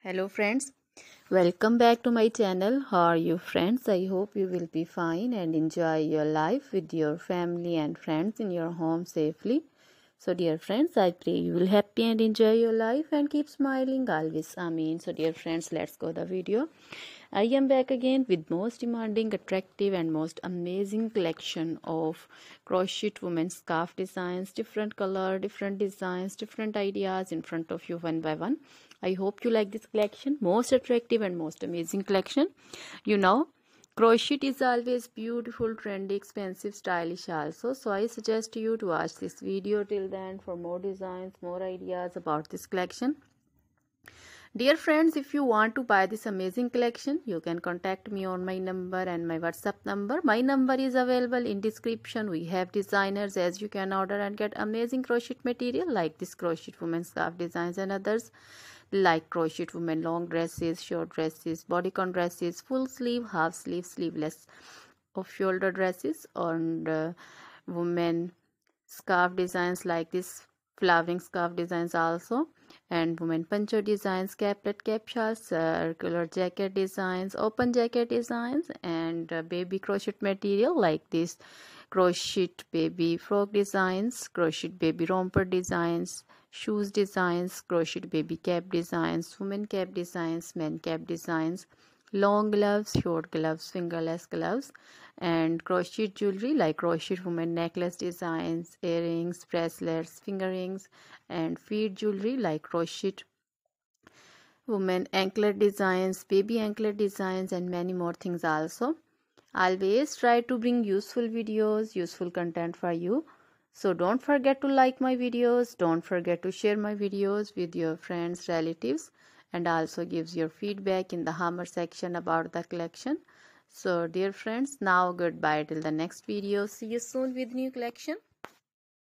Hello friends, welcome back to my channel. How are you friends? I hope you will be fine and enjoy your life with your family and friends in your home safely. So dear friends, I pray you will happy and enjoy your life and keep smiling always. Amen. So dear friends, let's go the video. I am back again with most demanding, attractive and most amazing collection of crochet women's scarf designs, different color, different designs, different ideas in front of you one by one. I hope you like this collection, most attractive and most amazing collection. You know, crochet is always beautiful, trendy, expensive, stylish also. So I suggest you to watch this video till then for more designs, more ideas about this collection. Dear friends, if you want to buy this amazing collection, you can contact me on my number and my WhatsApp number. My number is available in description. We have designers as you can order and get amazing crochet material like this crochet women's scarf designs and others like crochet women long dresses, short dresses, bodycon dresses, full sleeve, half sleeve, sleeveless, off shoulder dresses, and women scarf designs like this flowering scarf designs also, and women poncho designs, caplet, cap shawls, circular jacket designs, open jacket designs, and baby crochet material like this crochet baby frock designs, crochet baby romper designs, shoes designs, crochet baby cap designs, women cap designs, men cap designs, long gloves, short gloves, fingerless gloves, and crochet jewelry like crochet women necklace designs, earrings, bracelets, finger rings, and feet jewelry like crochet women anklet designs, baby anklet designs, and many more things also. Always try to bring useful videos, useful content for you. So don't forget to like my videos, don't forget to share my videos with your friends, relatives, and also gives your feedback in the hammer section about the collection. So dear friends, now goodbye till the next video. See you soon with new collection.